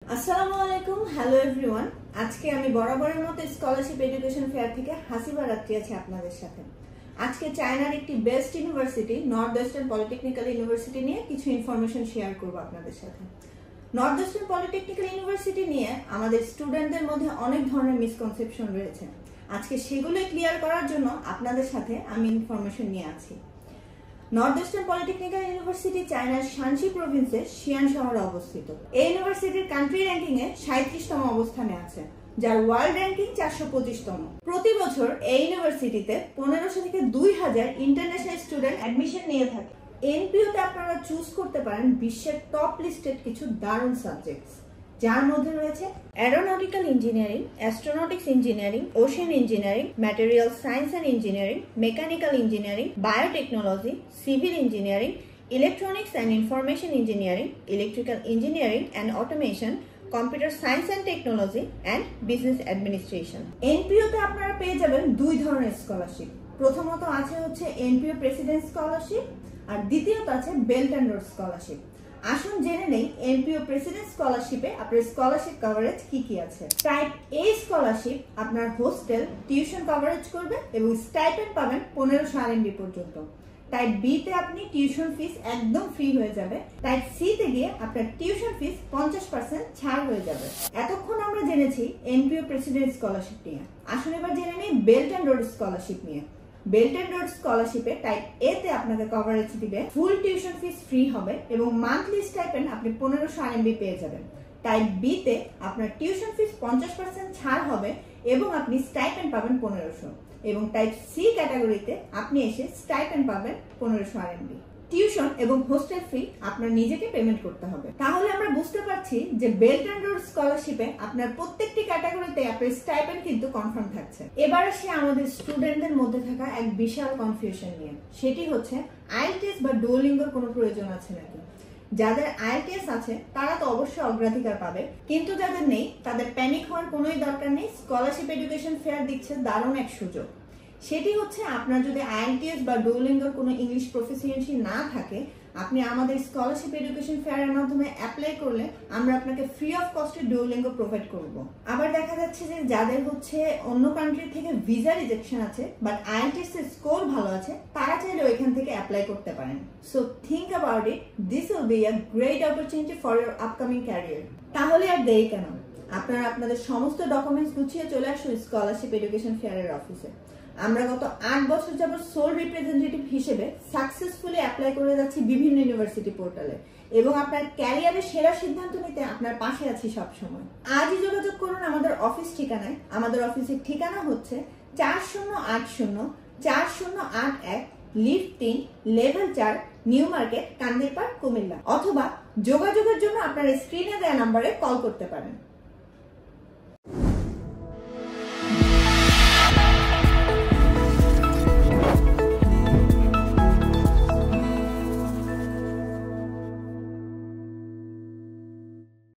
আসসালামু আলাইকুম, hello everyone. আজকে আমি বরাবরের মতো স্কলারশিপ এডুকেশন ফেয়ার থেকে হাসিবা রাত্রি আছি আপনাদের সাথে। আজকে চায়নার একটি best university north western polytechnical university নিয়ে কিছু ইনফরমেশন শেয়ার করব আপনাদের সাথে। নর্থ ওয়েস্টার্ন পলিটেকনিক্যাল ইউনিভার্সিটি নিয়ে আমাদের স্টুডেন্টদের মধ্যে অনেক ধরনের মিসকনসেপশন রয়েছে। আজকে সেগুলো ক্লিয়ার করার জন্য আপনাদের সাথে আমি ইনফরমেশন নিয়ে আছি। নর্থ ওয়েস্টার্ন পলিটেকনিক্যাল ইউনিভার্সিটি চায়নার শানসি প্রভিন্সের শিয়ান শহরে অবস্থিত। এই ইউনিভার্সিটির কান্ট্রি র্যাঙ্কিং এ 37তম অবস্থানে আছে, যার ওয়ার্ল্ড র্যাঙ্কিং 425তম। প্রতি বছর এই ইউনিভার্সিটিতে 1500 থেকে 2000 ইন্টারন্যাশনাল স্টুডেন্ট অ্যাডমিশন নিয়ে থাকে। এনপিওতে আপনারা চুজ করতে পারেন বিশ্বের টপ লিস্টেড কিছু দারুণ সাবজেক্টস, যার মধ্যে রয়েছে aeronautical engineering, astronautics engineering, ocean engineering, material science and engineering, mechanical engineering, biotechnology, civil engineering, electronics and information engineering, electrical engineering and automation, computer science and technology and business administration. এনপিওতে আপনারা পেয়ে যাবেন দুই ধরনের scholarship. প্রথমত আছে হচ্ছে NPO president scholarship, আর দ্বিতীয়ত আছে বেল্ট অ্যান্ড রোড স্কলারশিপ। আসুন জেনে নেই এনপিও প্রেসিডেন্ট স্কলারশিপে আপনার স্কলারশিপ কভারেজ কি কি আছে। টাইপ এ স্কলারশিপ আপনার হোস্টেল, টিউশন কভারেজ করবে এবং স্টাইপেন্ড পাবেন 1500 RMB পর্যন্ত। টাইপ বি তে আপনি টিউশন ফিস একদম ফ্রি হয়ে যাবে। টাইপ সি তে গিয়ে আপনার টিউশন ফিস 50% ছাড় হয়ে যাবে। এতক্ষণ আমরা জেনেছি এনপিও প্রেসিডেন্ট স্কলারশিপ নিয়ে। আসুন এবার জেনে নেই বেল্ট অ্যান্ড রোড স্কলারশিপ নিয়ে। বেল্ট অ্যান্ড রোড স্কলারশিপে টাইপ এ তে আপনাকে কভারেজ দিবে, ফুল টিউশন ফিস ফ্রি হবে এবং মান্থলি স্টাইপেন্ড আপনি 1500 RMB পেয়ে যাবেন। টাইপ বি তে আপনার টিউশন ফিস 50% ছাড় হবে এবং আপনি স্টাইপেন্ড পাবেন 1500। এবং টাইপ সি ক্যাটাগরিতে আপনি এসে স্টাইপেন্ড পাবেন 1500 RMB। টিউশন এবং হোস্টেল ফি আপনার নিজেকে পেমেন্ট করতে হবে। তাহলে আমরা বুঝতে পারছি যে বেল্ট অ্যান্ড রোড স্কলারশিপে আপনার প্রত্যেকটি ক্যাটাগরিতে আপনার স্টাইপেন্ড কিন্তু কনফার্ম থাকছে। এবার আসি আমাদের স্টুডেন্টদের মধ্যে থাকা এক বিশাল কনফিউশন নিয়ে, সেটি হচ্ছে আইএলটিএস বা ডুওলিঙ্গোর কোনো প্রয়োজন আছে নাকি। যাদের আইএলটিএস আছে তারা তো অবশ্যই অগ্রাধিকার পাবে, কিন্তু যাদের নেই তাদের প্যানিক হওয়ার কোনোই দরকার নেই। স্কলারশিপ এডুকেশন ফেয়ার দিচ্ছে দারুণ এক সুযোগ। সেটি হচ্ছে আপনার যদি আইএলটিএস বা ডুওলিঙ্গোর কোনো ইংলিশ প্রফিসিয়েন্সি না থাকে, আপনি আমাদের স্কলারশিপ এডুকেশন ফেয়ারের মাধ্যমে অ্যাপ্লাই করলে আমরা আপনাকে ফ্রি অফ কস্টে ডুওলিঙ্গো প্রোভাইড করব। আবার দেখা যাচ্ছে যে যাদের হচ্ছে অন্য কান্ট্রি থেকে ভিসা রিজেকশন আছে বাট আইএলটিএস এর স্কোর ভালো আছে, তারা চাইলে ওইখান থেকে অ্যাপ্লাই করতে পারেন। So think about it, this will be a great opportunity for your upcoming career. তাহলে আর দেরি কেন, আপনারা আপনাদের সমস্ত ডকুমেন্টস গুছিয়ে চলে আসুন স্কলারশিপ এডুকেশন ফেয়ারের অফিসে। আমরা গত 8 বছর যাবত সোল রিপ্রেজেন্টেটিভ হিসেবে সাকসেসফুলি অ্যাপ্লাই করে যাচ্ছি বিভিন্ন ইউনিভার্সিটি পোর্টালে এবং আপনার ক্যারিয়ারের সেরা সিদ্ধান্ত নিতে আপনার পাশে আছি সব সময়। আজই যোগাযোগ করুন আমাদের অফিস ঠিকানায়। আমাদের অফিসের ঠিকানা হচ্ছে 4080 4081 lift 3 level 4 new market, Kandirpar, Comilla. অথবা যোগাযোগের জন্য আপনার স্ক্রিনে দেওয়া নম্বরে কল করতে পারেন।